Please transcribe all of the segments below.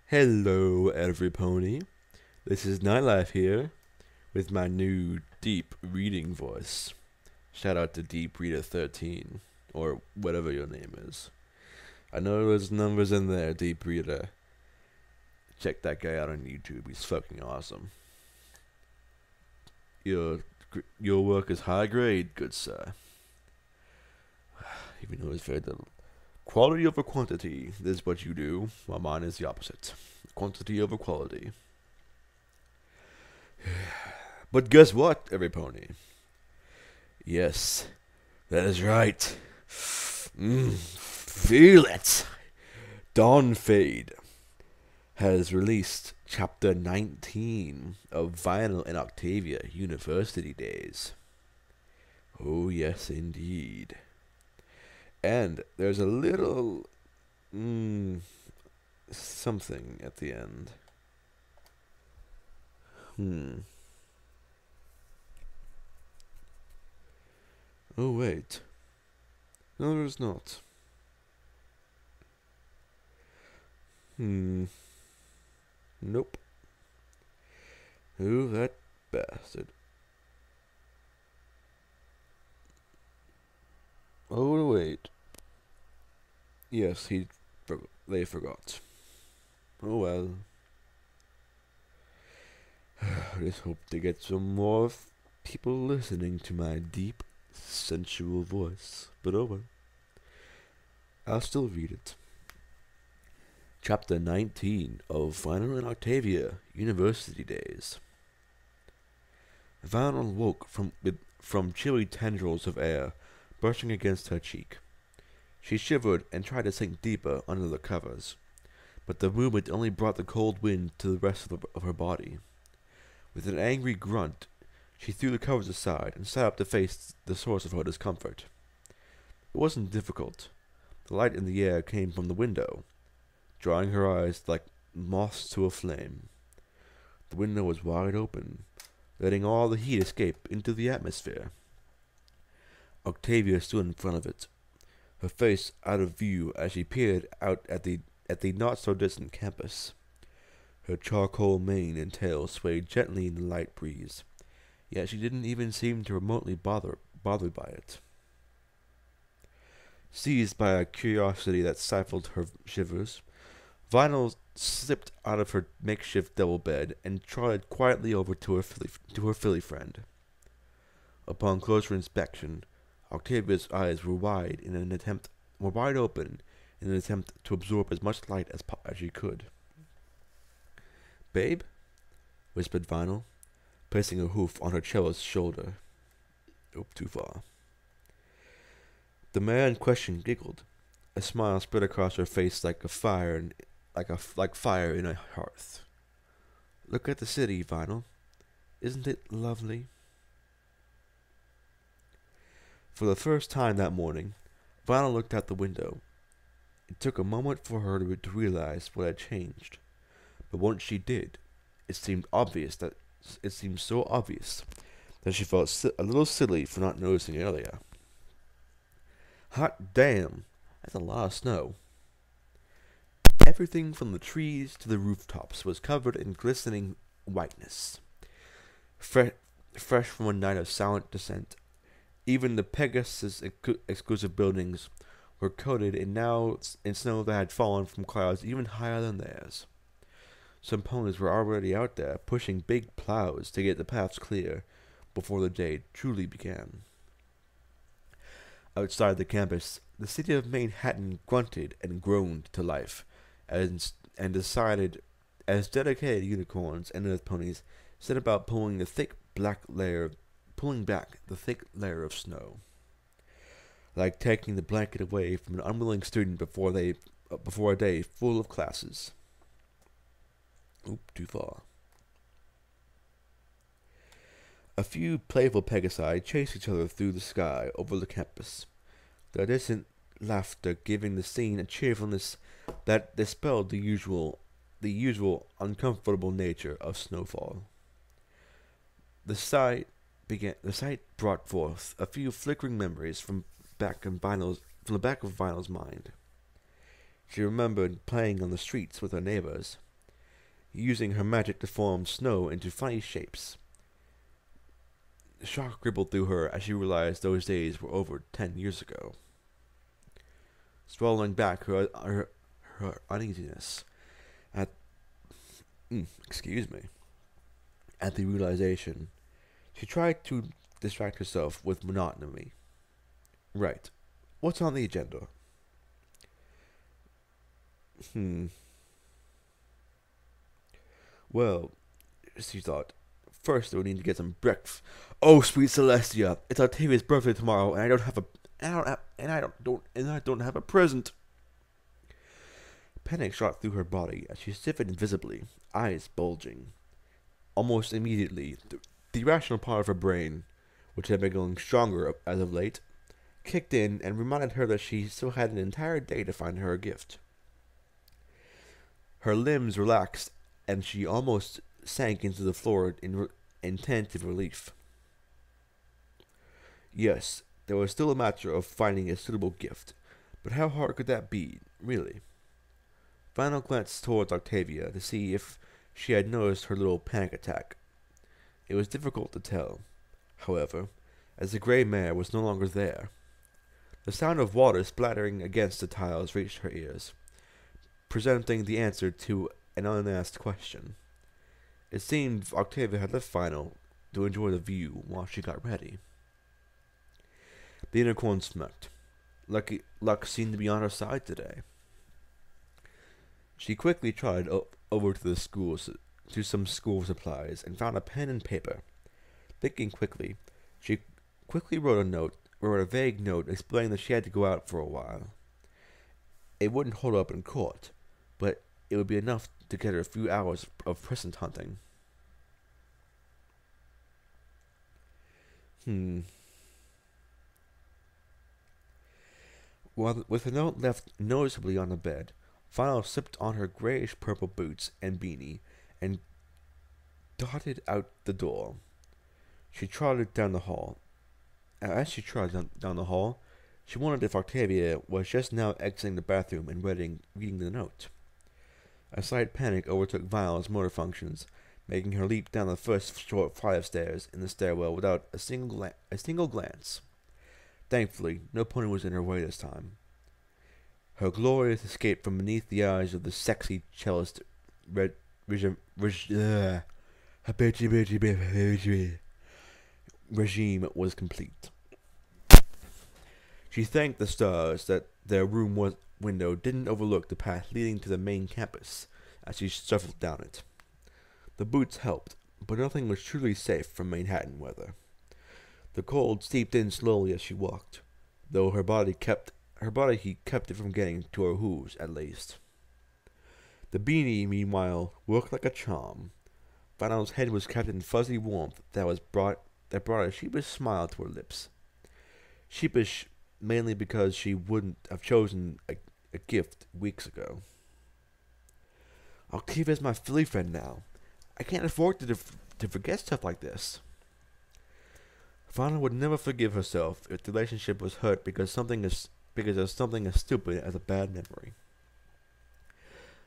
Hello, every pony. This is Nightlife here with my new deep reading voice. Shout out to Deep Reader 13 or whatever your name is. I know there's numbers in there, Deep Reader. Check that guy out on YouTube. He's fucking awesome. Your work is high grade, good sir. Even though it's very little. Quality over quantity is what you do, while mine is the opposite. Quantity over quality. But guess what, every pony? Yes, that is right. Feel it. Dawn Fade has released Chapter 19 of Vinyl and Octavia University Days. Oh, yes, indeed. And there's a little something at the end. Oh, wait. No, there's not. Nope. Who that bastard? Oh, wait. Yes, they forgot. Oh well. I just hope to get some more people listening to my deep, sensual voice. But oh well. I'll still read it. Chapter 19 of Vinyl and Octavia University Days. Vinyl woke from chilly tendrils of air brushing against her cheek. She shivered and tried to sink deeper under the covers, but the movement only brought the cold wind to the rest of her body. With an angry grunt, she threw the covers aside and sat up to face the source of her discomfort. It wasn't difficult. The light in the air came from the window, drawing her eyes like moths to a flame. The window was wide open, letting all the heat escape into the atmosphere. Octavia stood in front of it, her face out of view as she peered out at the not-so-distant campus. Her charcoal mane and tail swayed gently in the light breeze, yet she didn't even seem to remotely bothered by it. Seized by a curiosity that stifled her shivers, Vinyl slipped out of her makeshift double bed and trotted quietly over to her filly friend. Upon closer inspection, Octavia's eyes were wide open in an attempt to absorb as much light as she could. "Babe?" whispered Vinyl, placing a hoof on her cellist's shoulder. Nope, too far. The man in question giggled. A smile spread across her face like fire in a hearth. "Look at the city, Vinyl. Isn't it lovely?" For the first time that morning, Vinyl looked out the window. It took a moment for her to realize what had changed, but once she did, it seemed so obvious that she felt a little silly for not noticing earlier. Hot damn, that's a lot of snow. Everything from the trees to the rooftops was covered in glistening whiteness. Fresh from a night of silent descent, even the Pegasus exclusive buildings were coated in snow that had fallen from clouds even higher than theirs. Some ponies were already out there pushing big plows to get the paths clear before the day truly began. Outside the campus, the city of Manhattan grunted and groaned to life, and decided as dedicated unicorns and earth ponies set about pulling back the thick layer of snow, like taking the blanket away from an unwilling student before a day full of classes. Oop, too far. A few playful Pegasi chased each other through the sky over the campus, their distant laughter giving the scene a cheerfulness that dispelled the usual uncomfortable nature of snowfall. The sight brought forth a few flickering memories from the back of Vinyl's mind. She remembered playing on the streets with her neighbors, using her magic to form snow into funny shapes. Shock rippled through her as she realized those days were over 10 years ago. Swallowing back her uneasiness at excuse me, at the realization, she tried to distract herself with monotony. Right. What's on the agenda? Well, she thought, first we need to get some breakfast. Oh, sweet Celestia, it's Octavia's birthday tomorrow, and I don't have a present. Panic shot through her body as she stiffened visibly, eyes bulging. Almost immediately, the irrational part of her brain, which had been going stronger as of late, kicked in and reminded her that she still had an entire day to find her a gift. Her limbs relaxed, and she almost sank into the floor in tentative relief. Yes, there was still a matter of finding a suitable gift, but how hard could that be, really? Final glance towards Octavia to see if she had noticed her little panic attack. It was difficult to tell, however, as the grey mare was no longer there. The sound of water splattering against the tiles reached her ears, presenting the answer to an unasked question. It seemed Octavia had left Final to enjoy the view while she got ready. The unicorn smirked. Luck seemed to be on her side today. She quickly trotted over to some school supplies and found a pen and paper. Thinking quickly, she quickly wrote a vague note explaining that she had to go out for a while. It wouldn't hold up in court, but it would be enough to get her a few hours of present hunting. With the note left noticeably on the bed, Final slipped on her grayish-purple boots and beanie and darted out the door. She trotted down the hall. As she trotted down the hall, she wondered if Octavia was just now exiting the bathroom and reading the note. A slight panic overtook Violet's motor functions, making her leap down the first short flight of stairs in the stairwell without a single glance. Thankfully, no pony was in her way this time. Her glorious escape from beneath the eyes of the sexy cellist regime was complete. She thanked the stars that their room window didn't overlook the path leading to the main campus as she shuffled down it. The boots helped, but nothing was truly safe from Manhattan weather. The cold seeped in slowly as she walked, though her body heat kept it from getting to her hooves at least. The beanie, meanwhile, worked like a charm. Vanel's head was kept in fuzzy warmth that brought a sheepish smile to her lips. Sheepish mainly because she wouldn't have chosen a gift weeks ago. Octavia's my Philly friend now. I can't afford to forget stuff like this. Vanna would never forgive herself if the relationship was hurt because of something as stupid as a bad memory.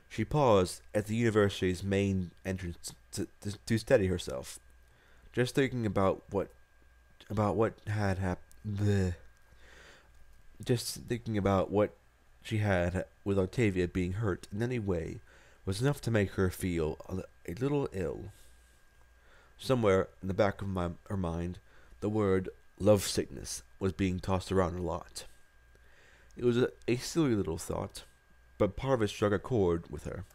She paused at the university's main entrance to steady herself, just thinking about what had happened. Just thinking about what she had with Octavia being hurt in any way was enough to make her feel a little ill. Somewhere in the back of her mind, the word love sickness was being tossed around a lot. It was a silly little thought, but part of it struck a chord with her,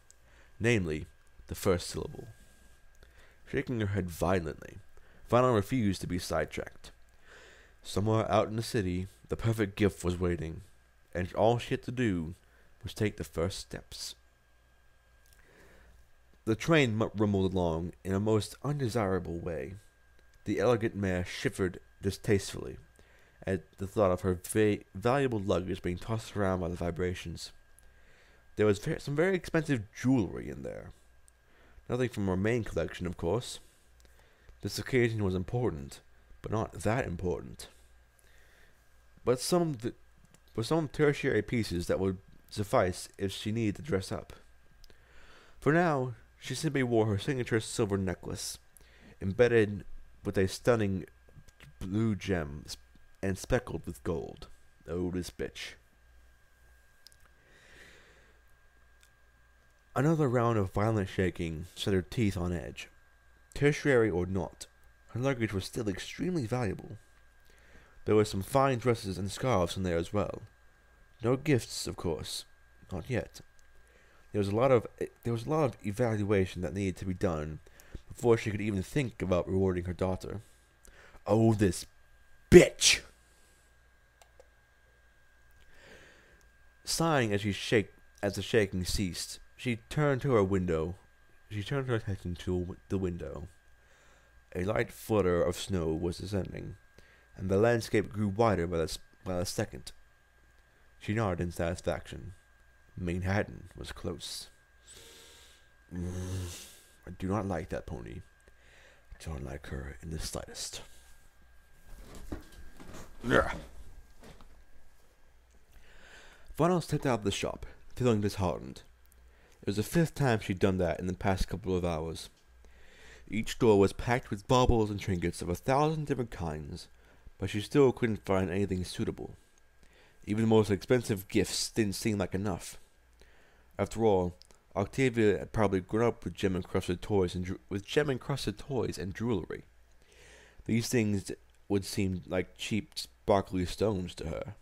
namely, the first syllable. Shaking her head violently, Vanna refused to be sidetracked. Somewhere out in the city, the perfect gift was waiting, and all she had to do was take the first steps. The train rumbled along in a most undesirable way. The elegant mare shivered distastefully at the thought of her valuable luggage being tossed around by the vibrations. There was some very expensive jewelry in there. Nothing from her main collection, of course. This occasion was important, but not that important. But some tertiary pieces that would suffice if she needed to dress up. For now, She simply wore her signature silver necklace, embedded with a stunning blue gem and speckled with gold. Oh, this bitch. Another round of violent shaking set her teeth on edge. Tertiary or not, her luggage was still extremely valuable. There were some fine dresses and scarves in there as well. No gifts, of course. Not yet. There was a lot of evaluation that needed to be done before she could even think about rewarding her daughter. Oh, this bitch! Sighing as the shaking ceased, she turned her attention to the window. A light flutter of snow was descending, and the landscape grew wider by the second. She nodded in satisfaction. Manhattan was close. I do not like that pony. I don't like her in the slightest. Vano stepped out of the shop, feeling disheartened. It was the 5th time she'd done that in the past couple of hours. Each store was packed with baubles and trinkets of 1,000 different kinds, but she still couldn't find anything suitable. Even the most expensive gifts didn't seem like enough. After all, Octavia had probably grown up with gem-encrusted toys and jewelry. These things would seem like cheap, sparkly stones to her.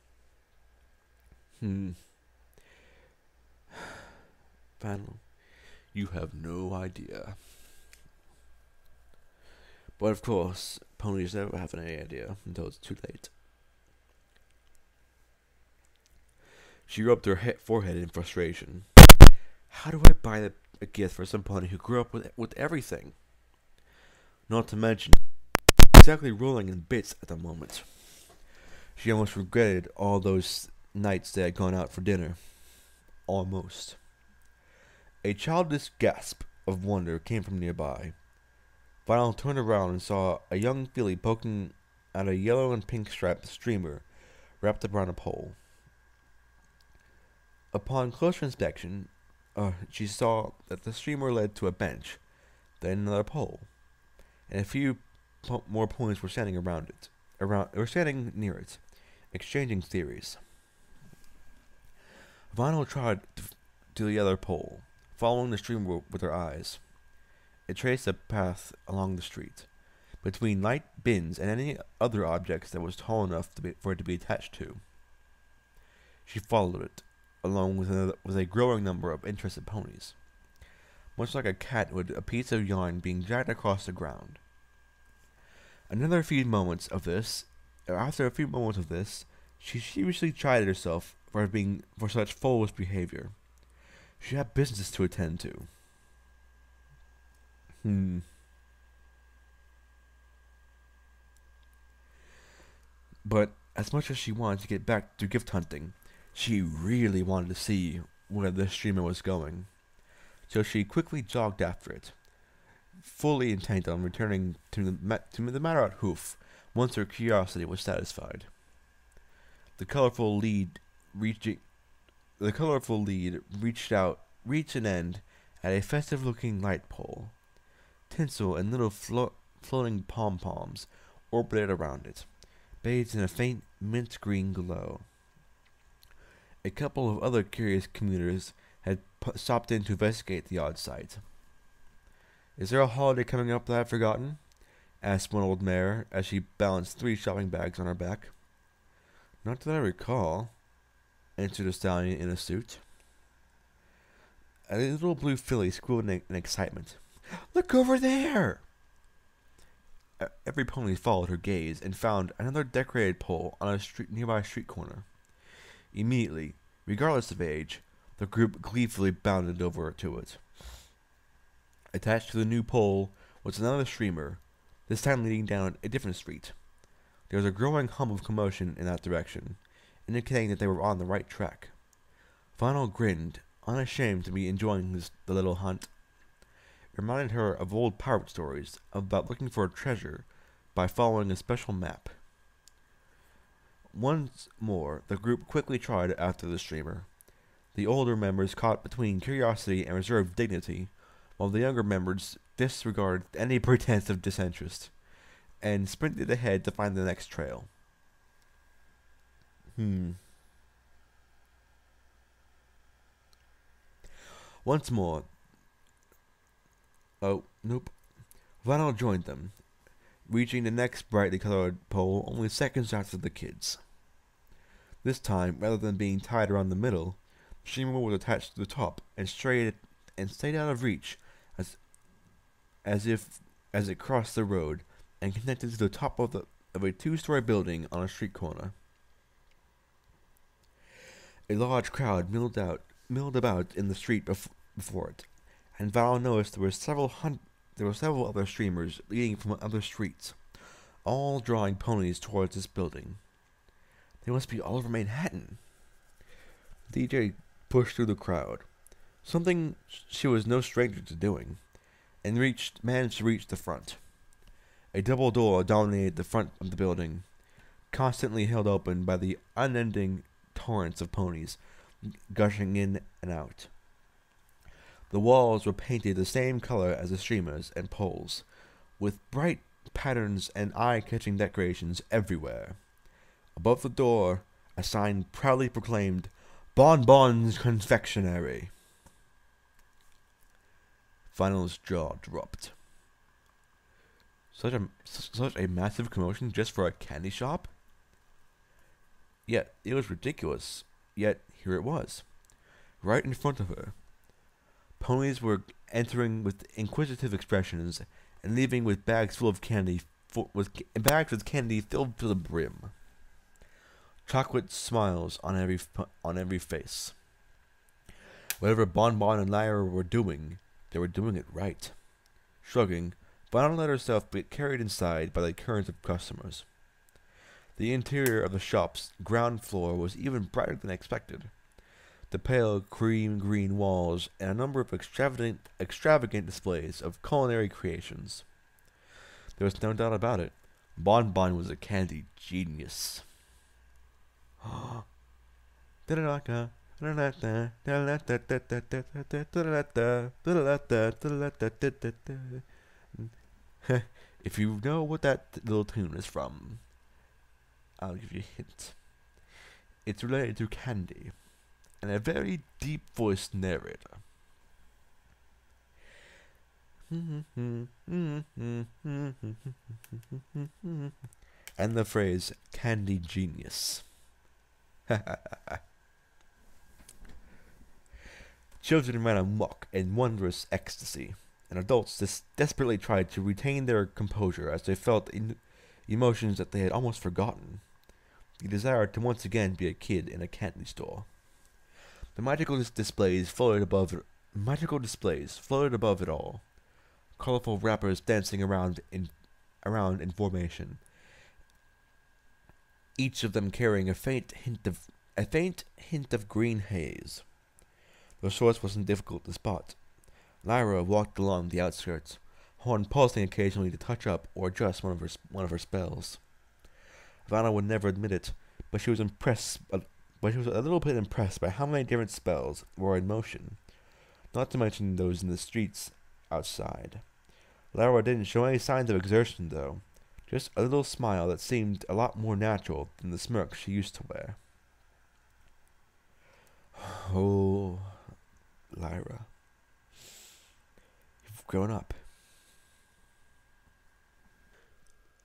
Final, you have no idea. But of course, ponies never have any idea until it's too late. She rubbed her forehead in frustration. How do I buy a gift for some pony who grew up with everything? Not to mention, exactly rolling in bits at the moment. She almost regretted all those nights they had gone out for dinner. Almost. A childish gasp of wonder came from nearby. Vinyl turned around and saw a young filly poking at a yellow and pink striped streamer wrapped around a pole. Upon closer inspection, she saw that the streamer led to a bench, then another pole, and a few more ponies were standing standing near it, exchanging theories. Vinyl trod to the other pole, following the streamer with her eyes. It traced a path along the street, between light bins and any other objects that was tall enough for it to be attached to. She followed it, along with a growing number of interested ponies, much like a cat with a piece of yarn being dragged across the ground. After a few moments of this, she seriously chided herself for such foolish behavior. She had business to attend to. But as much as she wanted to get back to gift hunting, she really wanted to see where the streamer was going. So she quickly jogged after it, fully intent on returning to the matter at hoof once her curiosity was satisfied. The colorful lead reached an end at a festive-looking light pole. Tinsel and little floating pom-poms orbited around it, bathed in a faint mint green glow. A couple of other curious commuters had stopped in to investigate the odd sight. Is there a holiday coming up that I've forgotten? Asked one old mare as she balanced 3 shopping bags on her back. Not that I recall, answered a stallion in a suit. A little blue filly squealed in excitement. Look over there! Every pony followed her gaze and found another decorated pole on a nearby street corner. Immediately, regardless of age, the group gleefully bounded over to it. Attached to the new pole was another streamer, this time leading down a different street. There was a growing hum of commotion in that direction, indicating that they were on the right track. Vinyl grinned, unashamed to be enjoying the little hunt. It reminded her of old pirate stories about looking for a treasure by following a special map. Once more, the group quickly trotted after the streamer. The older members, caught between curiosity and reserved dignity, while the younger members disregarded any pretense of disinterest and sprinted ahead to find the next trail. Once more. Oh, nope. Vinyl joined them, reaching the next brightly colored pole only seconds after the kids. This time, rather than being tied around the middle, the streamer was attached to the top and stayed out of reach as it crossed the road and connected to the top of a two-story building on a street corner. A large crowd milled about in the street before it, and Val noticed there were several other streamers leading from other streets, all drawing ponies towards this building. They must be all over Manhattan. DJ pushed through the crowd, something she was no stranger to doing, and managed to reach the front. A double door dominated the front of the building, constantly held open by the unending torrents of ponies gushing in and out. The walls were painted the same color as the streamers and poles, with bright patterns and eye-catching decorations everywhere. Above the door, a sign proudly proclaimed, "Bon Bon's Confectionery." Final's jaw dropped. Such a massive commotion just for a candy shop? Yet, it was ridiculous. Yet, here it was, right in front of her. Ponies were entering with inquisitive expressions and leaving with bags with candy filled to the brim. Chocolate smiles on every face. Whatever Bon Bon and Lyra were doing, they were doing it right. Shrugging, Vinyl let herself get carried inside by the current of customers. The interior of the shop's ground floor was even brighter than expected. The pale cream green walls and a number of extravagant displays of culinary creations. There was no doubt about it. Bon Bon was a candy genius. If you know what that little tune is from, I'll give you a hint. It's related to candy, and a very deep-voiced narrator. And the phrase, "candy genius." Children ran amok in wondrous ecstasy, and adults desperately tried to retain their composure as they felt emotions that they had almost forgotten. The desire to once again be a kid in a candy store. The magical displays floated above it all. Colorful wrappers dancing around in formation, each of them carrying a faint hint of green haze. The source wasn't difficult to spot. Lyra walked along the outskirts, horn pulsing occasionally to touch up or adjust one of her spells. Vanna would never admit it, but she was a little bit impressed by how many different spells were in motion, not to mention those in the streets outside. Lyra didn't show any signs of exertion, though, just a little smile that seemed a lot more natural than the smirk she used to wear. Oh, Lyra, you've grown up.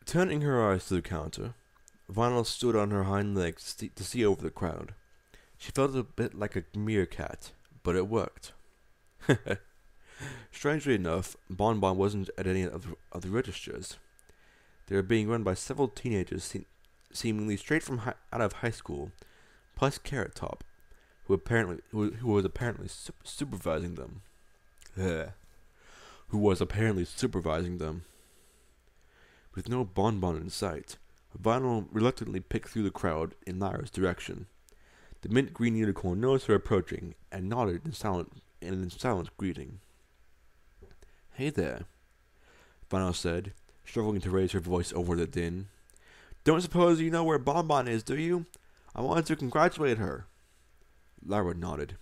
Turning her eyes to the counter, Vinyl stood on her hind legs to see over the crowd. She felt a bit like a meerkat, but it worked. Strangely enough, Bon Bon wasn't at any of the registers. They were being run by several teenagers seemingly straight from out of high school, plus Carrot Top, who was apparently supervising them. Who was apparently supervising them. With no Bon Bon in sight, Vinyl reluctantly picked through the crowd in Lyra's direction. The mint green unicorn noticed her approaching and nodded in silent greeting. "Hey there," Vinyl said, struggling to raise her voice over the din. "Don't suppose you know where Bon Bon is, do you? I wanted to congratulate her." Lyra nodded.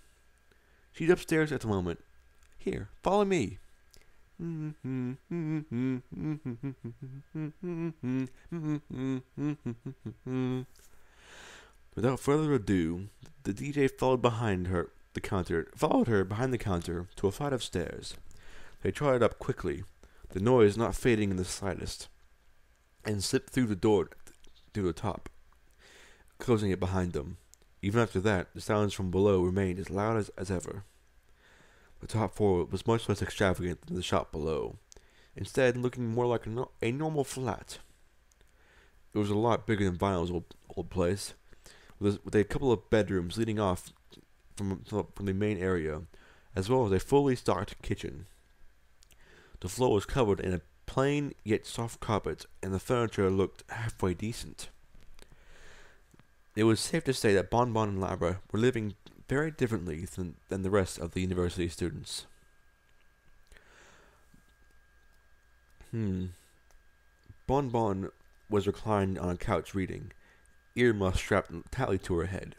"She's upstairs at the moment. Here, follow me." Without further ado, the DJ followed her behind the counter to a flight of stairs. They trotted up quickly, the noise not fading in the slightest, and slipped through the door to the top, closing it behind them. Even after that, the sounds from below remained as loud as ever. The top floor was much less extravagant than the shop below, instead looking more like a normal flat. It was a lot bigger than Vinyl's old place, with a couple of bedrooms leading off from the main area, as well as a fully stocked kitchen. The floor was covered in a plain yet soft carpet, and the furniture looked halfway decent. It was safe to say that Bon Bon and Lyra were living very differently than the rest of the university students. Bon Bon was reclined on a couch reading, earmuffs strapped tightly to her head.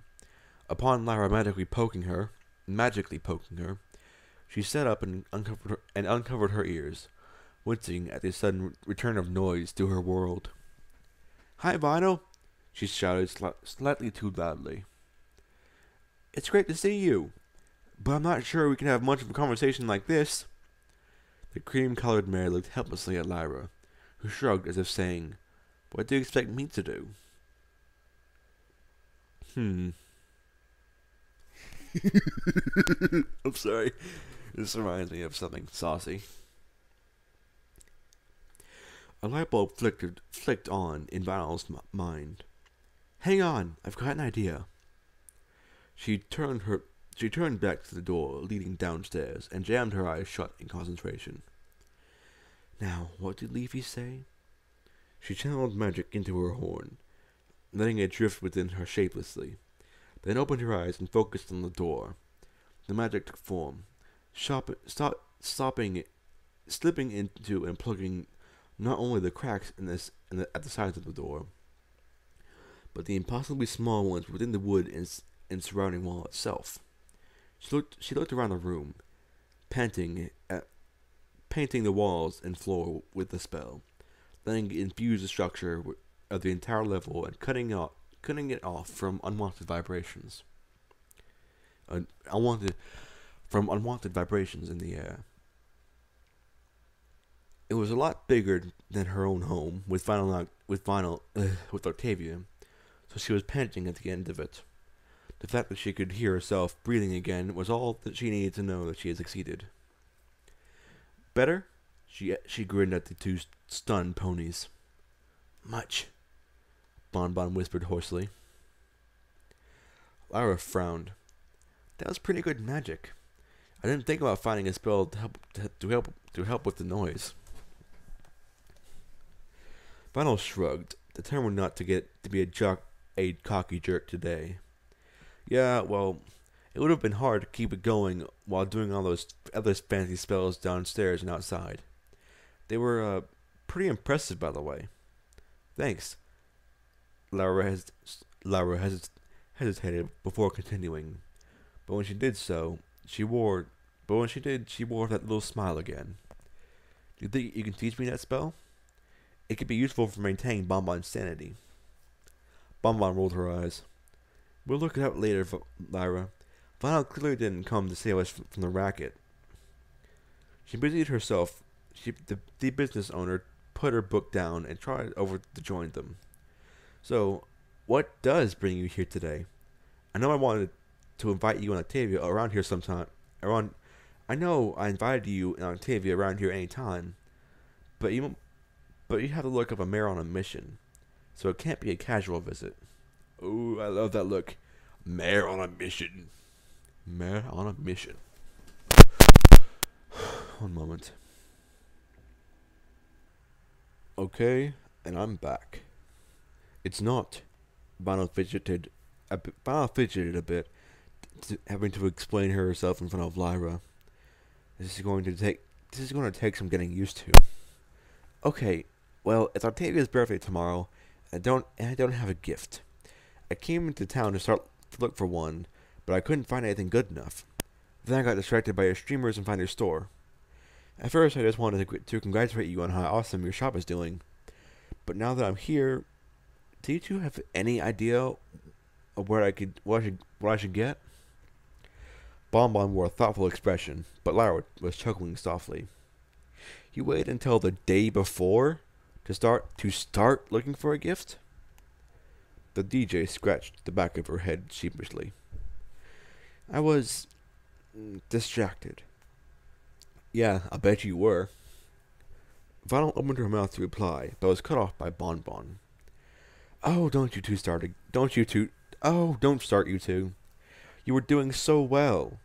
Upon Lyra magically poking her, she sat up and uncovered her ears, wincing at the sudden return of noise to her world. "Hi, Vinyl!" she shouted slightly too loudly. "It's great to see you, but I'm not sure we can have much of a conversation like this." The cream-colored mare looked helplessly at Lyra, who shrugged as if saying, "What do you expect me to do?" I'm sorry. This reminds me of something saucy. A light bulb flicked on in Vinyl's mind. "Hang on, I've got an idea." She turned back to the door leading downstairs and jammed her eyes shut in concentration. "Now, what did Leafy say?" She channeled magic into her horn, letting it drift within her shapelessly, then opened her eyes and focused on the door. The magic took form, slipping into and plugging not only the cracks at the sides of the door, but the impossibly small ones within the wood and surrounding wall itself. She looked around the room, painting the walls and floor with the spell, letting it infuse the structure of the entire level and cutting it off from unwanted vibrations. Unwanted vibrations in the air. It was a lot bigger than her own home with Octavia, so she was panting at the end of it. The fact that she could hear herself breathing again was all that she needed to know that she had succeeded. "Better?" She grinned at the two stunned ponies. "Much," Bon Bon whispered hoarsely. Lyra frowned. "That was pretty good magic. I didn't think about finding a spell to help with the noise." Vinyl shrugged, determined not to be a cocky jerk today. "Yeah, well, it would have been hard to keep it going while doing all those other fancy spells downstairs and outside. They were pretty impressive, by the way." "Thanks." Lyra hesitated before continuing, but when she did, she wore that little smile again. "Do you think you can teach me that spell? It could be useful for maintaining Bon Bon's sanity." Bon Bon rolled her eyes. "We'll look it up later, Lyra. Vinyl clearly didn't come to save us from the racket." She busied herself. The business owner put her book down and tried over to join them. "So, what does bring you here today? I know I wanted to invite you and Octavia around here sometime. I know I invited you and Octavia around here any time, but you have the look of a mare on a mission, so it can't be a casual visit." "Ooh, I love that look. Mare on a mission. Mare on a mission." One moment. Okay, and I'm back. It's not. Vinyl fidgeted a bit, having to explain herself in front of Lyra. This is going to take some getting used to. "Okay, well, it's Octavia's birthday tomorrow, and I don't have a gift. I came into town to look for one, but I couldn't find anything good enough. Then I got distracted by your streamers and find your store. At first, I just wanted to congratulate you on how awesome your shop is doing. But now that I'm here, do you two have any idea of what I should get? Bon Bon wore a thoughtful expression, but Lyra was chuckling softly. You waited until the day before to start looking for a gift? The DJ scratched the back of her head sheepishly. I was distracted. Yeah, I bet you were. Vinyl opened her mouth to reply, but was cut off by Bon Bon. Oh, don't start, you two. You were doing so well.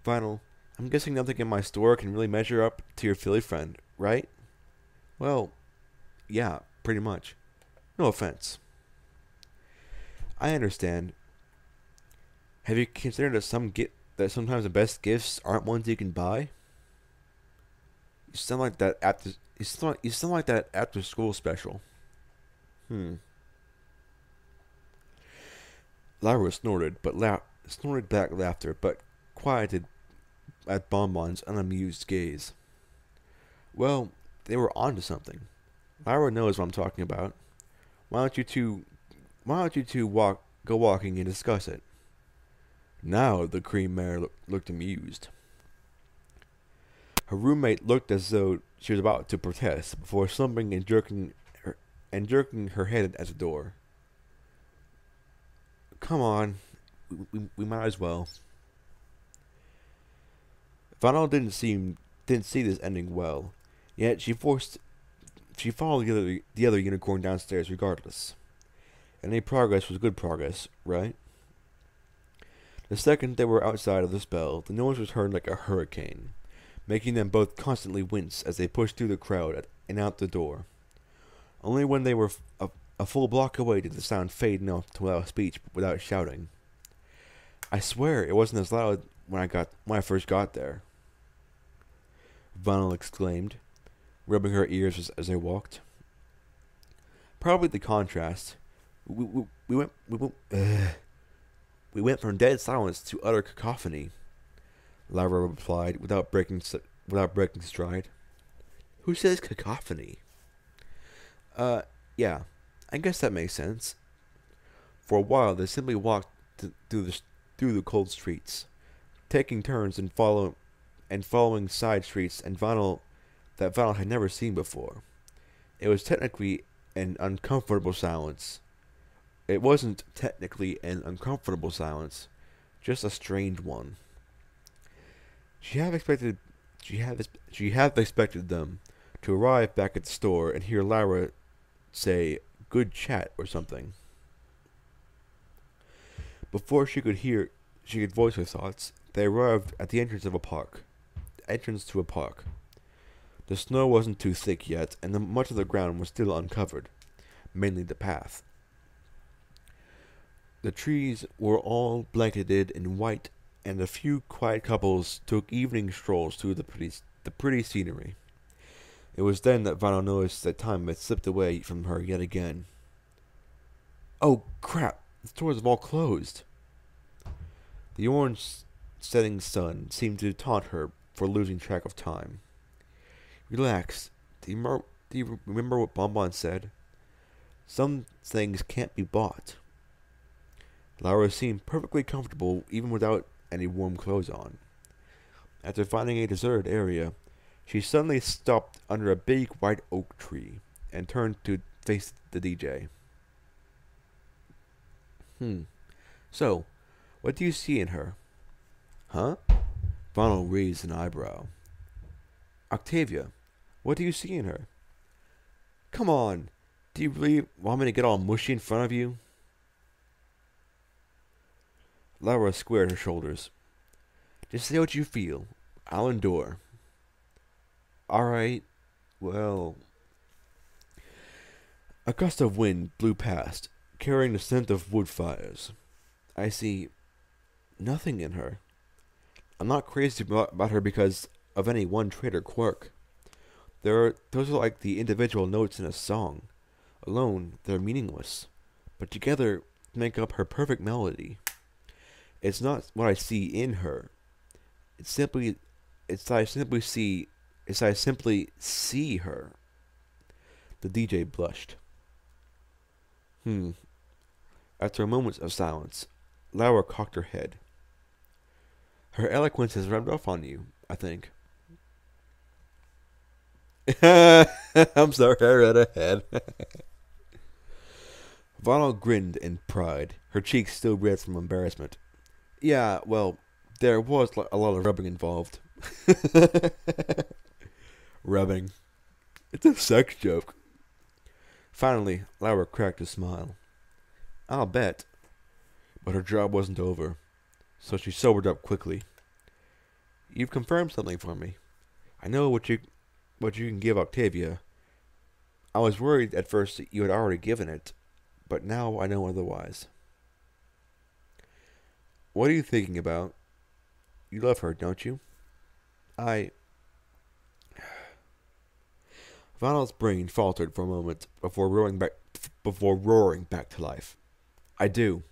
Vinyl, I'm guessing nothing in my store can really measure up to your Philly friend, right? Well, yeah, pretty much. No offense. I understand. Have you considered that sometimes the best gifts aren't ones you can buy? You sound like that after school special. Lyra snorted back laughter, but quieted at Bon Bon's unamused gaze. Well, they were onto something. Lyra knows what I'm talking about. Why don't you two go walking and discuss it? Now the cream mare looked amused. Her roommate looked as though she was about to protest before slumping and jerking her head at the door. Come on, we might as well. Vanal didn't see this ending well, yet she followed the other unicorn downstairs regardless. Any progress was good progress, right? The second they were outside of the spell, the noise was heard like a hurricane, making them both constantly wince as they pushed through the crowd and out the door. Only when they were a full block away did the sound fade enough to allow speech without shouting. I swear it wasn't as loud when I first got there. Vanel exclaimed, rubbing her ears as they walked. Probably the contrast. We went from dead silence to utter cacophony. Lyra replied without breaking stride. Who says cacophony? Yeah, I guess that makes sense. For a while, they simply walked through the cold streets, taking turns and following side streets that Vinyl had never seen before. It was technically an uncomfortable silence. It wasn't technically an uncomfortable silence, just a strange one. She had expected them to arrive back at the store and hear Lyra say, "Good chat" or something. Before she could voice her thoughts, they arrived at the entrance to a park. The snow wasn't too thick yet, and much of the ground was still uncovered, mainly the path. The trees were all blanketed in white, and a few quiet couples took evening strolls through the pretty scenery. It was then that Vanna noticed that time had slipped away from her yet again. Oh crap! The stores have all closed. The orange setting sun seemed to taunt her for losing track of time. Relax. Do you remember what Bon Bon said? Some things can't be bought. Lyra seemed perfectly comfortable even without any warm clothes on. After finding a deserted area, she suddenly stopped under a big white oak tree and turned to face the DJ. So, what do you see in her? Huh? Ronald raised an eyebrow. Octavia, what do you see in her? Come on, do you really want me to get all mushy in front of you? Laura squared her shoulders. Just say what you feel. I'll endure. Alright, well... A gust of wind blew past, carrying the scent of wood fires. I see nothing in her. I'm not crazy about her because of any one trait or quirk. Those are like the individual notes in a song. Alone, they're meaningless, but together make up her perfect melody. It's not what I see in her. I simply see is I simply see her. The DJ blushed. After a moment of silence, Lyra cocked her head. Her eloquence has rubbed off on you, I think. I'm sorry, I read ahead. Vonal grinned in pride, her cheeks still red from embarrassment. Yeah, well, there was a lot of rubbing involved. Rubbing. It's a sex joke. Finally, Lyra cracked a smile. I'll bet. But her job wasn't over, so she sobered up quickly. You've confirmed something for me. I know what you can give Octavia. I was worried at first that you had already given it, but now I know otherwise. What are you thinking about? You love her, don't you? Vanel's brain faltered for a moment before roaring back to life. I do.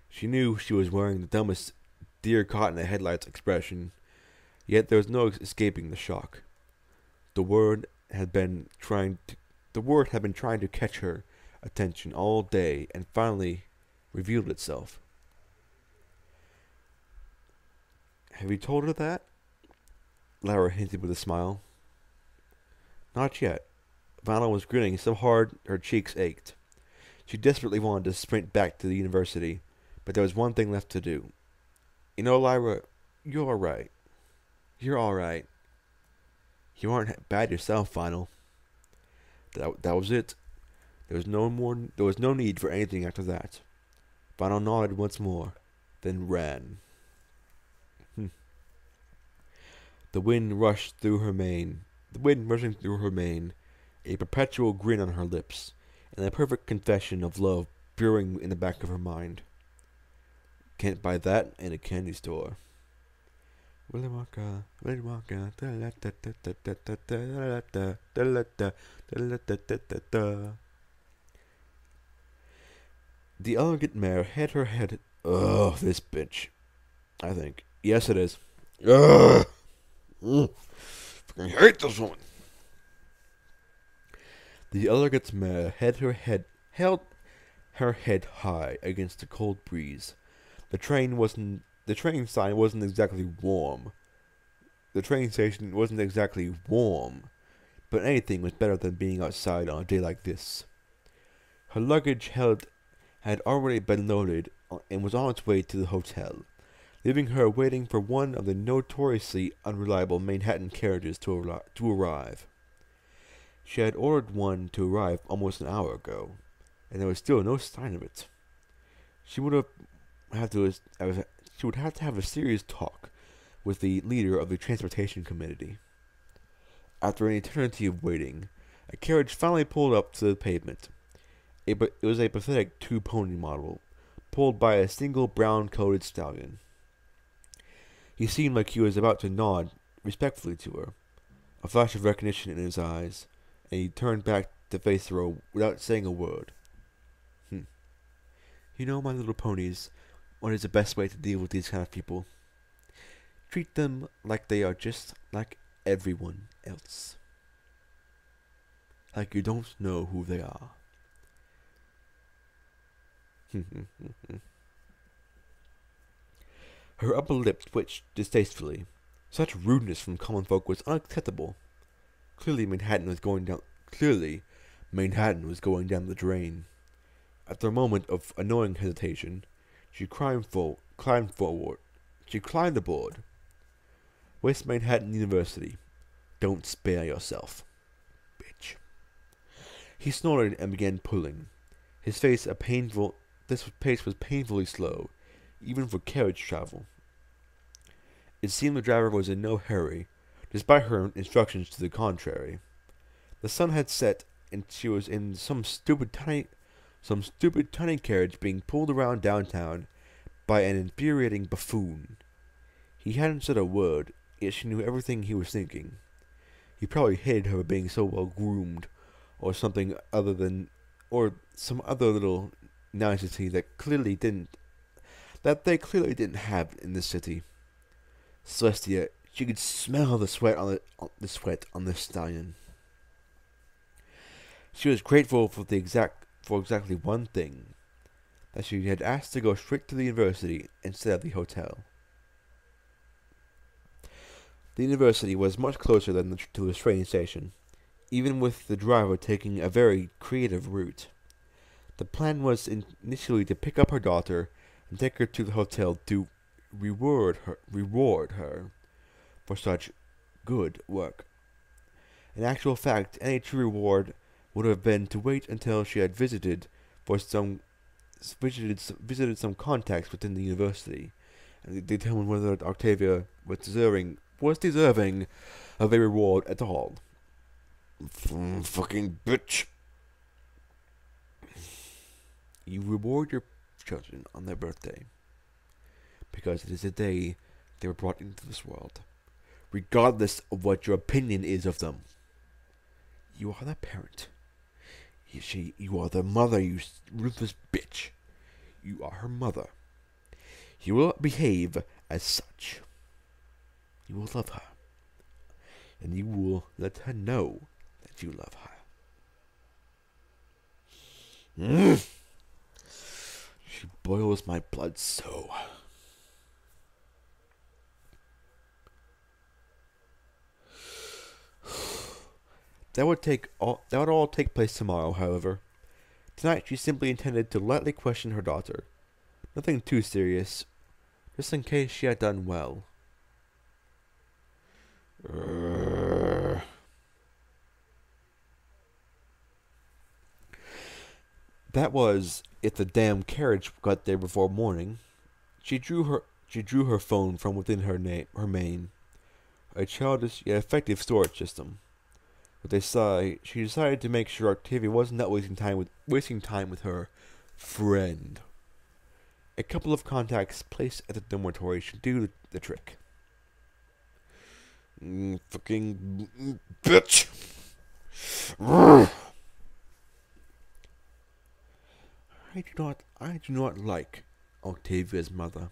She knew she was wearing the dumbest deer caught in the headlights expression, yet there was no escaping the shock. The word had been trying to catch her attention all day and finally revealed itself. Have you told her that? Lyra hinted with a smile. Not yet. Vanna was grinning so hard her cheeks ached. She desperately wanted to sprint back to the university, but there was one thing left to do. You know, Lyra, you're alright. You're alright. You aren't bad yourself, Final. That was it. There was no need for anything after that. Final nodded once more, then ran. The wind rushing through her mane, a perpetual grin on her lips, and a perfect confession of love brewing in the back of her mind. Can't buy that in a candy store. Willy Wonka, Willy Wonka, The elegant mare had her head. Ugh, this bitch. I think. Yes, it is. Ugh. I hate this woman. The elegant mare held her head high against the cold breeze. The train sign wasn't exactly warm. The train station wasn't exactly warm, but anything was better than being outside on a day like this. Her luggage had already been loaded and was on its way to the hotel, leaving her waiting for one of the notoriously unreliable Manhattan carriages to arrive. She had ordered one to arrive almost an hour ago, and there was still no sign of it. She would have to have a serious talk with the leader of the transportation committee. After an eternity of waiting, a carriage finally pulled up to the pavement. It was a pathetic two-pony model, pulled by a single brown-coated stallion. He seemed like he was about to nod respectfully to her, a flash of recognition in his eyes, and he turned back to face her without saying a word. You know, my little ponies, what is the best way to deal with these kind of people? Treat them like they are just like everyone else. Like you don't know who they are. Her upper lip twitched distastefully. Such rudeness from common folk was unacceptable. Clearly Manhattan was going down the drain. After a moment of annoying hesitation, she climbed forward. She climbed aboard. West Manhattan University. Don't spare yourself, bitch. He snorted and began pulling. His pace was painfully slow, even for carriage travel. It seemed the driver was in no hurry, despite her instructions to the contrary. The sun had set, and she was in some stupid tiny carriage being pulled around downtown by an infuriating buffoon. He hadn't said a word, yet she knew everything he was thinking. He probably hated her for being so well groomed, or some other little nicety that they clearly didn't have in this city. Celestia, She could smell the sweat on the stallion. She was grateful for exactly one thing, that she had asked to go straight to the university instead of the hotel. The university was much closer to the train station, even with the driver taking a very creative route. The plan was initially to pick up her daughter and take her to the hotel to reward her for such good work. In actual fact, any true reward would have been to wait until she had visited some contacts within the university and determine whether Octavia was deserving of a reward at all. Fucking bitch. You reward your children on their birthday, because it is the day they were brought into this world, regardless of what your opinion is of them. You are the parent. You are the mother, you ruthless bitch. You are her mother. You will behave as such. You will love her. And you will let her know that you love her. She boils my blood so. That would all take place tomorrow, however. Tonight she simply intended to lightly question her daughter. Nothing too serious, just in case she had done well. That was, if the damn carriage got there before morning. She drew her phone from within her mane, a childish yet effective storage system. With a sigh, she decided to make sure Octavia was not wasting time with her friend. A couple of contacts placed at the dormitory should do the trick. Fucking bitch. I do not like Octavia's mother.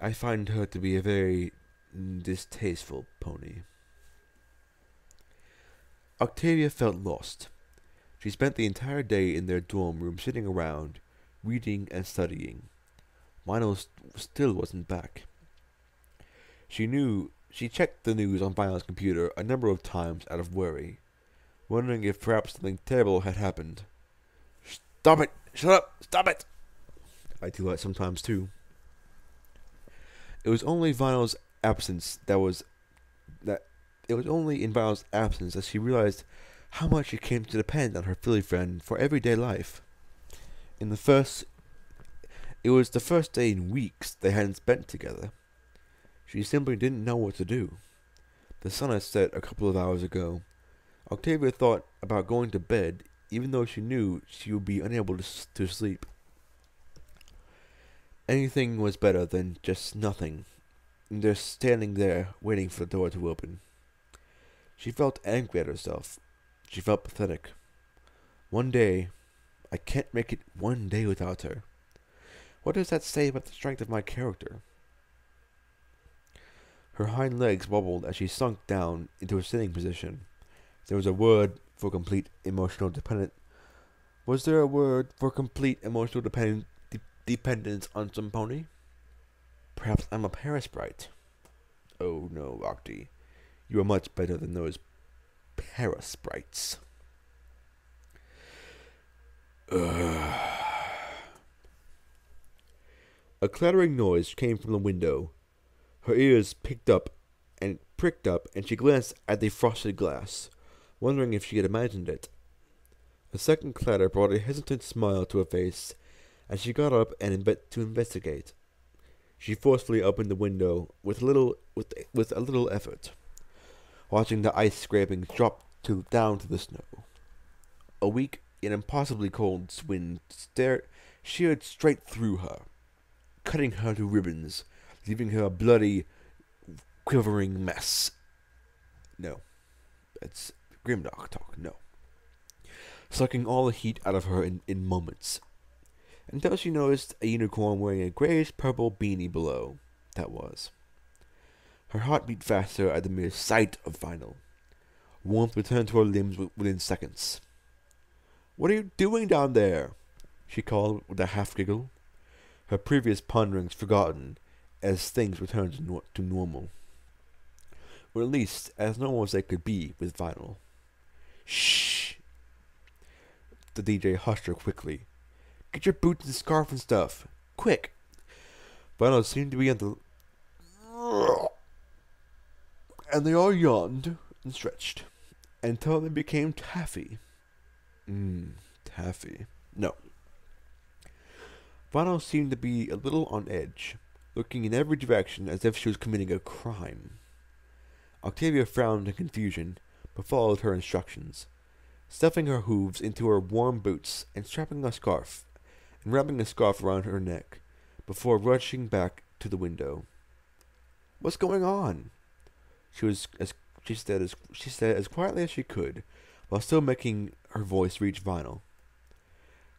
I find her to be a very distasteful pony. Octavia felt lost. She spent the entire day in their dorm room sitting around, reading and studying. Vinyl still wasn't back. She checked the news on Vinyl's computer a number of times out of worry, wondering if perhaps something terrible had happened. Stop it! Shut up! Stop it! I do that sometimes too. It was only in Vinyl's absence that she realized how much she came to depend on her Philly friend for everyday life. It was the first day in weeks they hadn't spent together. She simply didn't know what to do. The sun had set a couple of hours ago. Octavia thought about going to bed, even though she knew she would be unable to sleep. Anything was better than just nothing, and just standing there waiting for the door to open. She felt angry at herself. She felt pathetic. One day, I can't make it one day without her. What does that say about the strength of my character? Her hind legs wobbled as she sunk down into a sitting position. There was a word for complete emotional dependence. Was there a word for complete emotional dependence on some pony? Perhaps I'm a parasprite. Oh no, Octi. You are much better than those parasprites. A clattering noise came from the window. Her ears pricked up, and she glanced at the frosted glass, wondering if she had imagined it. A second clatter brought a hesitant smile to her face, as she got up to investigate. She forcefully opened the window with a little effort, watching the ice scrapings drop down to the snow. A weak yet impossibly cold wind sheared straight through her, cutting her to ribbons, leaving her a bloody, quivering mess. No, that's Grimdark talk, no. Sucking all the heat out of her in moments, until she noticed a unicorn wearing a grayish-purple beanie below. That was. Her heart beat faster at the mere sight of Vinyl. Warmth returned to her limbs within seconds. "What are you doing down there?" she called with a half-giggle, her previous ponderings forgotten as things returned to normal. Or at least as normal as they could be with Vinyl. "Shh!" The DJ hushed her quickly. "Get your boots and scarf and stuff. Quick!" Vinyl seemed to be at the... And they all yawned and stretched until they became taffy. Taffy. No. Vinyl seemed to be a little on edge, looking in every direction as if she was committing a crime. Octavia frowned in confusion, but followed her instructions, stuffing her hooves into her warm boots and wrapping a scarf around her neck, before rushing back to the window. "What's going on?" She said as quietly as she could, while still making her voice reach Vinyl.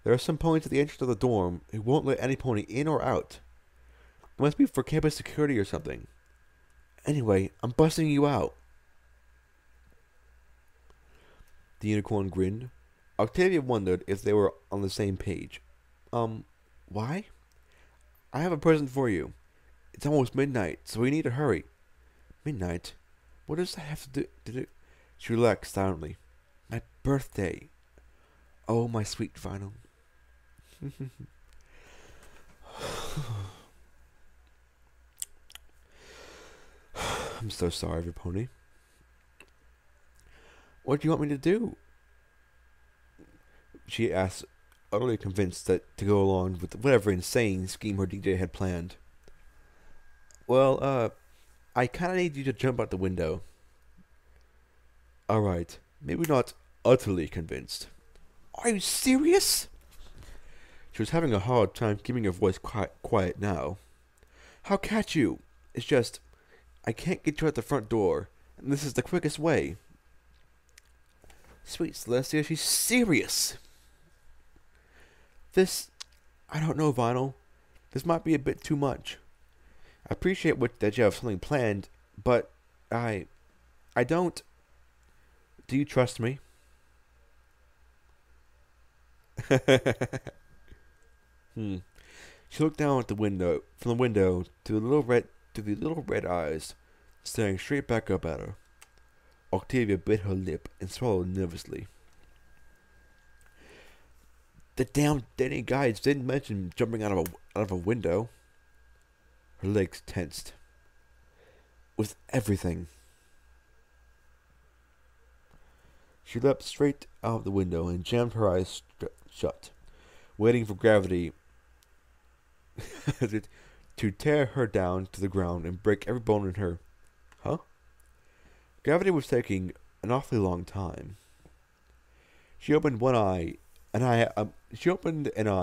"There are some ponies at the entrance of the dorm who won't let any pony in or out. It must be for campus security or something. Anyway, I'm busting you out." The unicorn grinned. Octavia wondered if they were on the same page. Why?" "I have a present for you. It's almost midnight, so we need to hurry." "Midnight? What does that have to do?" She relaxed silently. "My birthday. Oh, my sweet Vinyl." "I'm so sorry, Pony." "What do you want me to do?" she asked, utterly convinced that to go along with whatever insane scheme her DJ had planned. "Well, I kinda need you to jump out the window." "Alright, maybe not utterly convinced." "Are you serious?" She was having a hard time keeping her voice quiet now. "How catch you? It's just, I can't get you out the front door, and this is the quickest way." "Sweet Celestia, she's serious." I don't know, Vinyl. This might be a bit too much. I appreciate that you have something planned, but I don't. Do you trust me?" She looked down at from the window to the little red eyes, staring straight back up at her. Octavia bit her lip and swallowed nervously. The damn Denny guides didn't mention jumping out of a window. Her legs tensed. With everything. She leapt straight out of the window and jammed her eyes shut, waiting for gravity to tear her down to the ground and break every bone in her. Huh? Gravity was taking an awfully long time. She opened an eye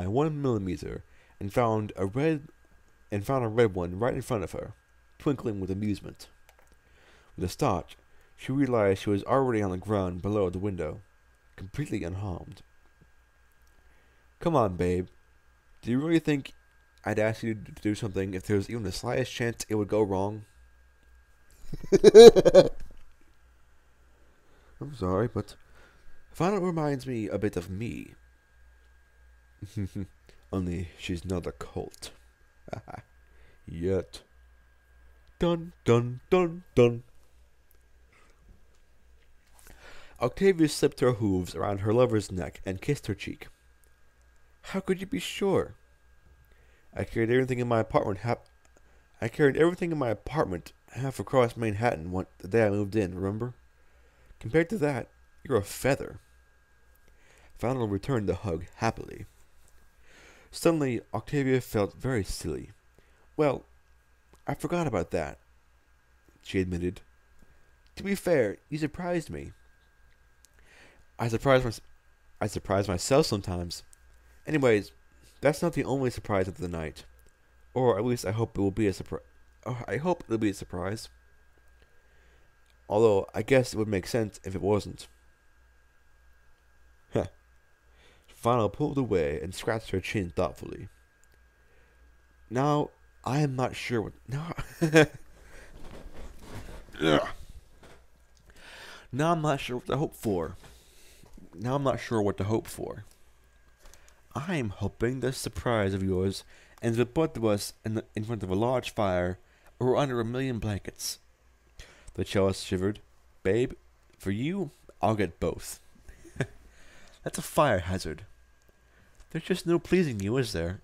1 millimeter and found a red one right in front of her, twinkling with amusement. With a start, she realized she was already on the ground below the window, completely unharmed. "Come on, babe. Do you really think I'd ask you to do something if there was even the slightest chance it would go wrong?" "I'm sorry, but Violet reminds me a bit of me." "Only she's not a cult." "Yet." Dun, dun, dun, dun. Octavia slipped her hooves around her lover's neck and kissed her cheek. "How could you be sure?" I carried everything in my apartment half across Manhattan the day I moved in, remember? Compared to that, you're a feather." Vinyl returned the hug happily. Suddenly, Octavia felt very silly. "Well, I forgot about that," she admitted. "To be fair, you surprised me." I surprise myself sometimes. Anyways, that's not the only surprise of the night. Or at least I hope it will be a surprise. Although, I guess it would make sense if it wasn't. Huh. Vinyl pulled away and scratched her chin thoughtfully. "Now, I am not sure what... Ugh. Now I'm not sure what to hope for. I'm hoping this surprise of yours ends with both of us in front of a large fire or under a million blankets. The cellist shivered. Babe, for you, I'll get both. That's a fire hazard. There's just no pleasing you, is there?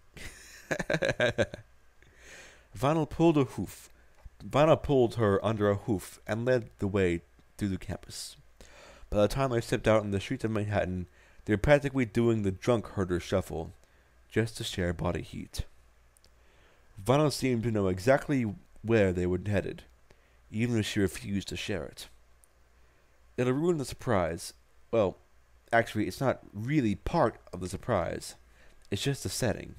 Vinyl pulled her under a hoof and led the way through the campus. By the time they stepped out in the streets of Manhattan, they were practically doing the drunk herder shuffle, just to share body heat. Vinyl seemed to know exactly where they were headed, even if she refused to share it. It'll ruin the surprise. Well, actually, it's not really part of the surprise. It's just the setting.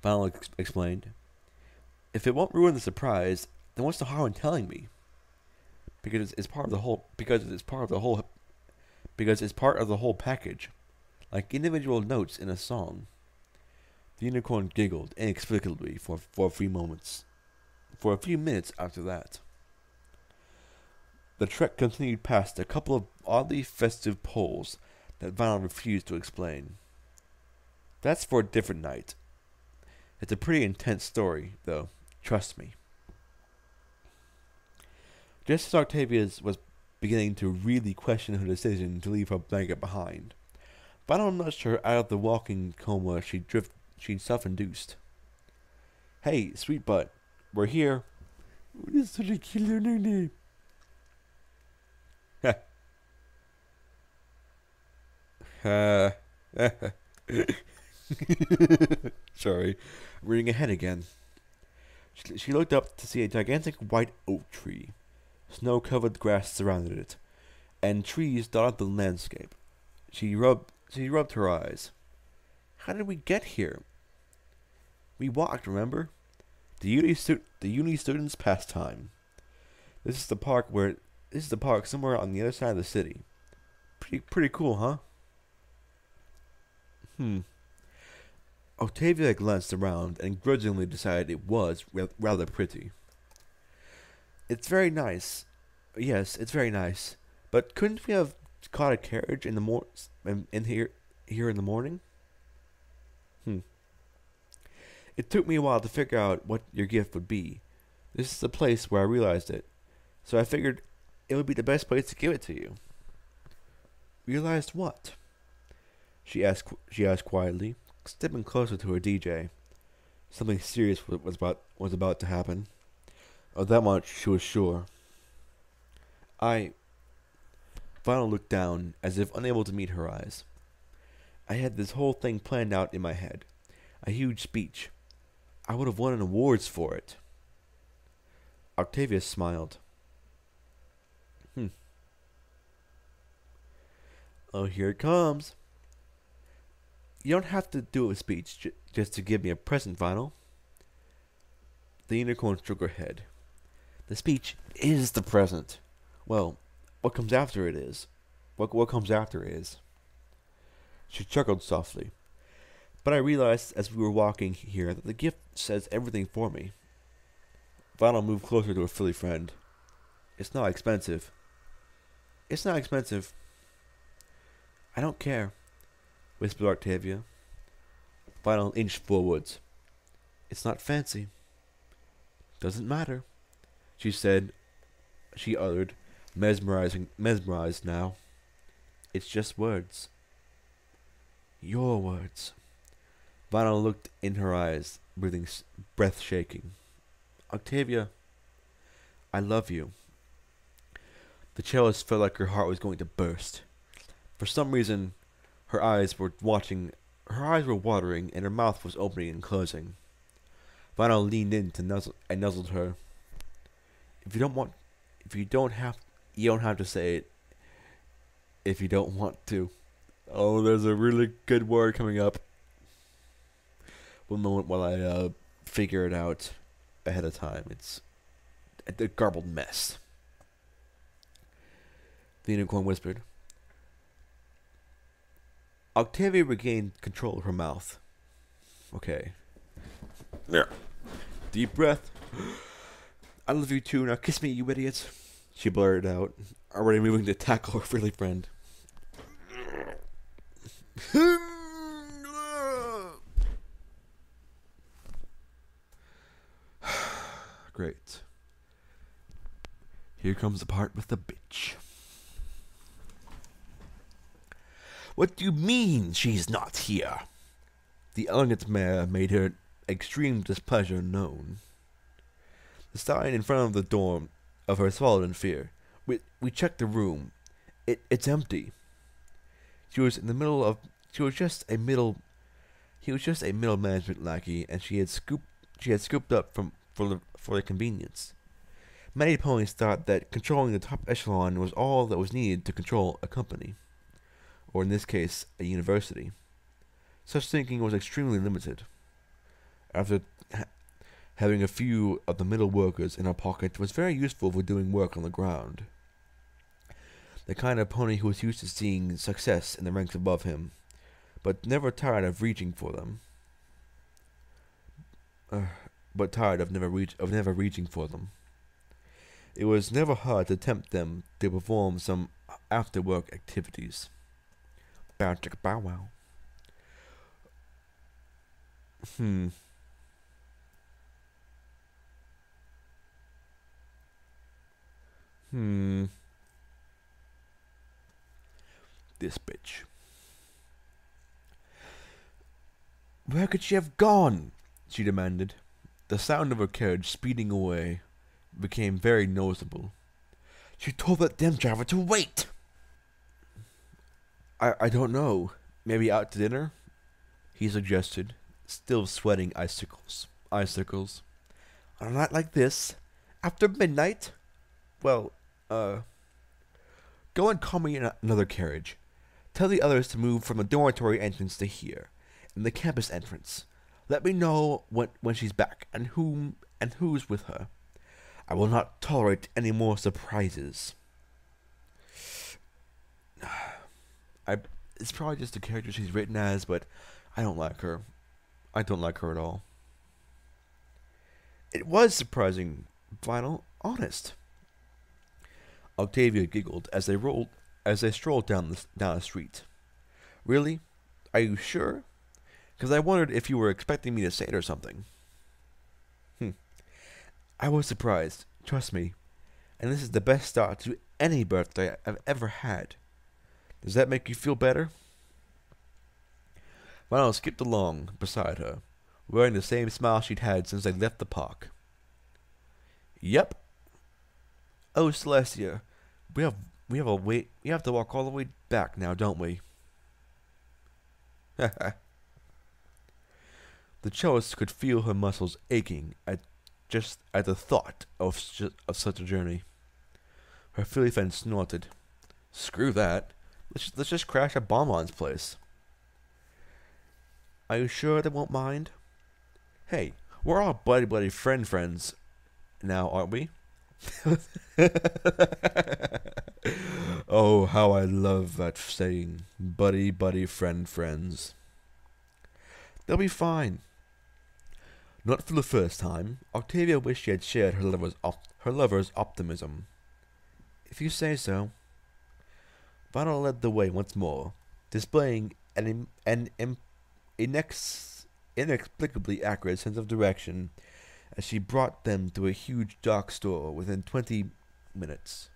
Vinyl explained. If it won't ruin the surprise, then what's the harm in telling me? Because it's part of the whole package, like individual notes in a song. The unicorn giggled inexplicably for a few minutes after that. The trek continued past a couple of oddly festive poles that Vinyl refused to explain. That's for a different night. It's a pretty intense story, though. Trust me. Just as Octavia was beginning to really question her decision to leave her blanket behind, Vinyl nudged her out of the walking coma she'd self-induced. Hey, sweet butt, we're here. What is such a killer name? Sorry, I'm reading ahead again. She looked up to see a gigantic white oak tree. Snow-covered grass surrounded it, and trees dotted the landscape. She rubbed her eyes. How did we get here? We walked, remember? The uni students' pastime. This is the park somewhere on the other side of the city. Pretty cool, huh? Octavia glanced around and grudgingly decided it was rather pretty. It's very nice. Yes, it's very nice. But couldn't we have caught a carriage in here in the morning? It took me a while to figure out what your gift would be. This is the place where I realized it. So I figured it would be the best place to give it to you. Realized what? She asked quietly, stepping closer to her DJ. Something serious was about to happen. Of that much she was sure. Vinyl looked down, as if unable to meet her eyes. I had this whole thing planned out in my head. A huge speech. I would have won an awards for it. Octavia smiled. Oh, here it comes. You don't have to do a speech just to give me a present, Vinyl. The unicorn shook her head. The speech is the present. Well, what comes after it is. What comes after is. She chuckled softly. But I realized as we were walking here that the gift says everything for me. Vinyl moved closer to her Philly friend. It's not expensive. It's not expensive. I don't care, whispered Octavia. Vinyl inched forwards. It's not fancy. Doesn't matter, she uttered, mesmerized now. It's just words. Your words. Vinyl looked in her eyes, breath shaking. Octavia, I love you. The cellist felt like her heart was going to burst. For some reason, her eyes were watering, and her mouth was opening and closing. Vinyl leaned in and nuzzled her. You don't have to say it. If you don't want to. Oh, there's a really good word coming up. One moment while I figure it out ahead of time. It's a garbled mess. The unicorn whispered. Octavia regained control of her mouth. Okay. Yeah. Deep breath. I love you too, now kiss me, you idiot. She blurted out, already moving to tackle her friendly friend. Great. Here comes the part with the bitch. What do you mean she's not here? The elegant mare made her extreme displeasure known. The sign in front of the door of her swallowed in fear. We checked the room. It's empty. She was in the middle of. She was just a middle. He was just a middle management lackey, and she had scooped up for their convenience. Many ponies thought that controlling the top echelon was all that was needed to control a company, or in this case, a university. Such thinking was extremely limited. After having a few of the middle workers in our pocket was very useful for doing work on the ground. The kind of pony who was used to seeing success in the ranks above him, but never tired of reaching for them. Never reaching for them. It was never hard to tempt them to perform some after-work activities. Bow chicka bow wow. This bitch. Where could she have gone? She demanded. The sound of her carriage speeding away became very noticeable. She told that damn driver to wait! I don't know. Maybe out to dinner? He suggested, still sweating icicles. On a night like this? After midnight? Well, go and call me in another carriage. Tell the others to move from the dormitory entrance to here, in the campus entrance. Let me know when she's back, and who's with her. I will not tolerate any more surprises. It's probably just the character she's written as, but I don't like her. I don't like her at all. It was surprising, Vinyl, honest. Octavia giggled as they strolled down the street. Really? Are you sure? Because I wondered if you were expecting me to say it or something. I was surprised, trust me. And this is the best start to any birthday I've ever had. Does that make you feel better? Vinyl skipped along beside her, wearing the same smile she'd had since they left the park. Yep. Oh, Celestia, we have to walk all the way back now, don't we? The cellist could feel her muscles aching at the thought of such a journey. Her filly friend snorted. Screw that. Let's just crash at Bon Bon's place. Are you sure they won't mind? Hey, we're all buddy friends now, aren't we? Oh, how I love that saying. Buddy friends. They'll be fine. Not for the first time, Octavia wished she had shared her lover's optimism. If you say so. Vinyl led the way once more, displaying an inexplicably accurate sense of direction as she brought them to a huge dark store within 20 minutes.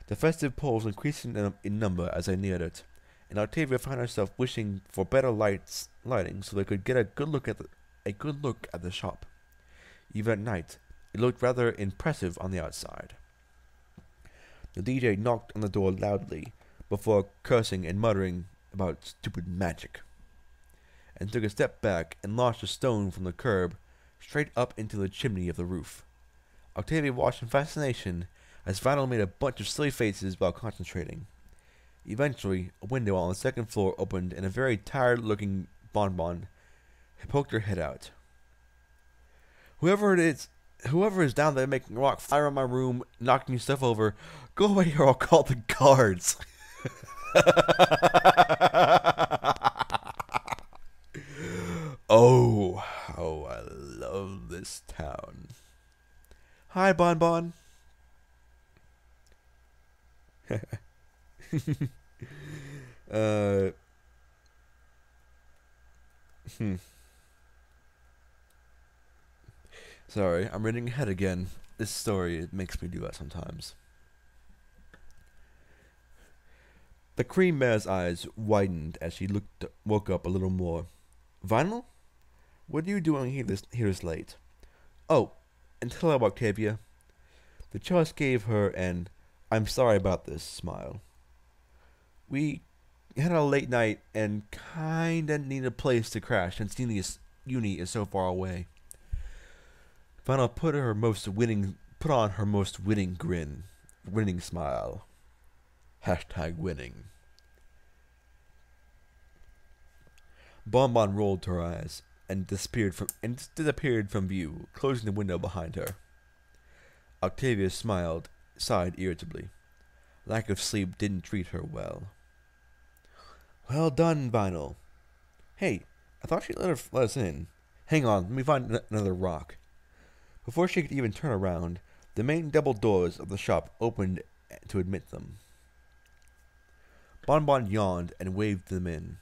The festive poles increased in number as they neared it, and Octavia found herself wishing for better lighting so they could get a good look at the shop. Even at night, it looked rather impressive on the outside. The DJ knocked on the door loudly before cursing and muttering about stupid magic, and took a step back and launched a stone from the curb straight up into the chimney of the roof. Octavia watched in fascination as Vinyl made a bunch of silly faces while concentrating. Eventually, a window on the second floor opened and a very tired-looking Bon Bon poked her head out. Whoever is down there making a rock fire in my room, knocking stuff over, go away or I'll call the guards. Oh, how I love this town. Hi, Bon Bon. uh, hmm. Sorry, I'm reading ahead again. This story, it makes me do that sometimes. The cream mare's eyes widened as she woke up a little more. Vinyl? What are you doing here this late? Oh, and hello, Octavia. The child gave her an "I'm sorry about this" smile. We had a late night and kinda need a place to crash since uni is so far away. Vinyl put on her most winning smile. Hashtag winning. Bon Bon rolled her eyes and disappeared from view, closing the window behind her. Octavia sighed irritably. Lack of sleep didn't treat her well. Well done, Vinyl. Hey, I thought she'd let us in. Hang on, let me find another rock. Before she could even turn around, the main double doors of the shop opened to admit them. Bon Bon yawned and waved them in.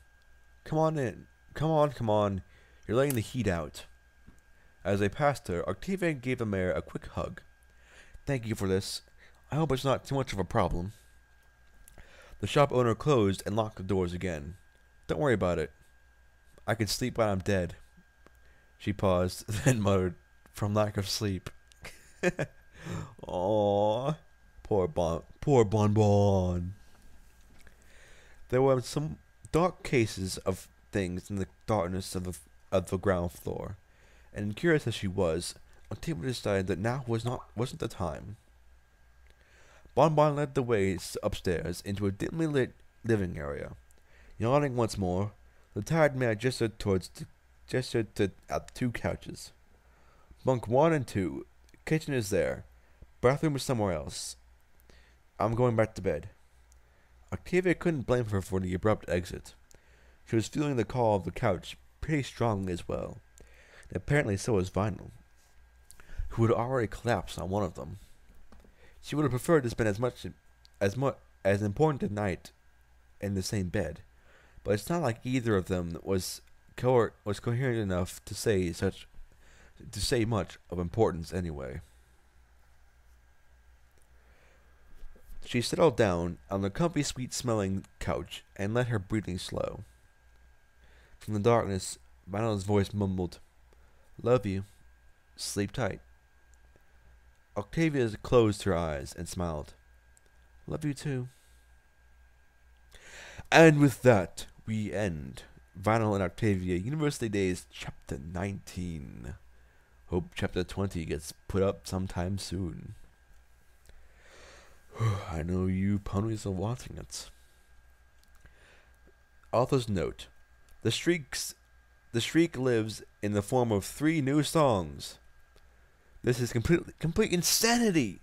Come on in. Come on. You're letting the heat out. As they passed her, Octavia gave the mare a quick hug. Thank you for this. I hope it's not too much of a problem. The shop owner closed and locked the doors again. Don't worry about it. I can sleep when I'm dead. She paused, then muttered, from lack of sleep. Aww. Poor Bon Bon. There were some dark cases of things in the darkness of the ground floor, and curious as she was, Octavia decided that now wasn't the time. Bon Bon led the way upstairs into a dimly lit living area. Yawning once more, the tired man gestured at 2 couches. Bunk 1 and 2. Kitchen is there. Bathroom is somewhere else. I'm going back to bed. Octavia couldn't blame her for the abrupt exit. She was feeling the call of the couch pretty strongly as well. And apparently so was Vinyl, who had already collapsed on one of them. She would have preferred to spend as important a night in the same bed, but it's not like either of them was coherent enough to say much of importance anyway. She settled down on the comfy, sweet-smelling couch and let her breathing slow. From the darkness, Vinyl's voice mumbled, "Love you. Sleep tight." Octavia closed her eyes and smiled. "Love you too." And with that, we end Vinyl and Octavia University Days Chapter 19. Hope Chapter 20 gets put up sometime soon. I know you ponies are watching it. Author's note. The Shriek lives in the form of 3 new songs. This is complete insanity.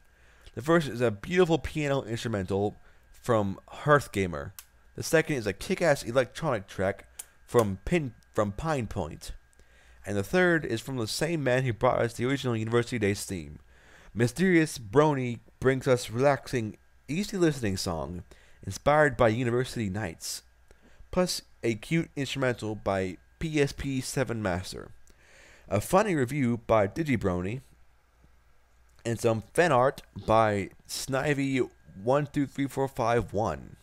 The first is a beautiful piano instrumental from Hearthgamer. The second is a kick-ass electronic track from Pine Point. And the third is from the same man who brought us the original University Days theme. Mysterious Brony brings us relaxing, easy listening song inspired by University Nights, plus a cute instrumental by PSP7 Master, a funny review by Digibrony, and some fan art by Snivy123451.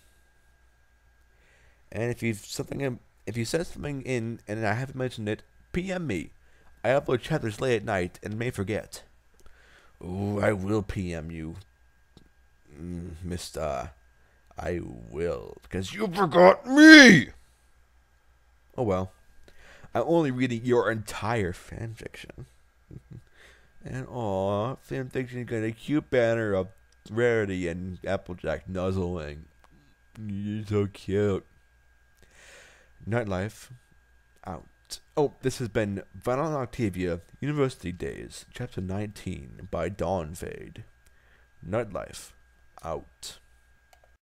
And if you said something in and I haven't mentioned it, PM me. I upload chapters late at night and may forget. Ooh, I will PM you, Mister. I will, because you forgot me! Oh well. I'm only reading your entire fanfiction. And aw, fanfiction got a cute banner of Rarity and Applejack nuzzling. You're so cute. Nightlife. Out. Oh, this has been Vinyl and Octavia University Days, Chapter 19 by Dawnfade. Nightlife. Out.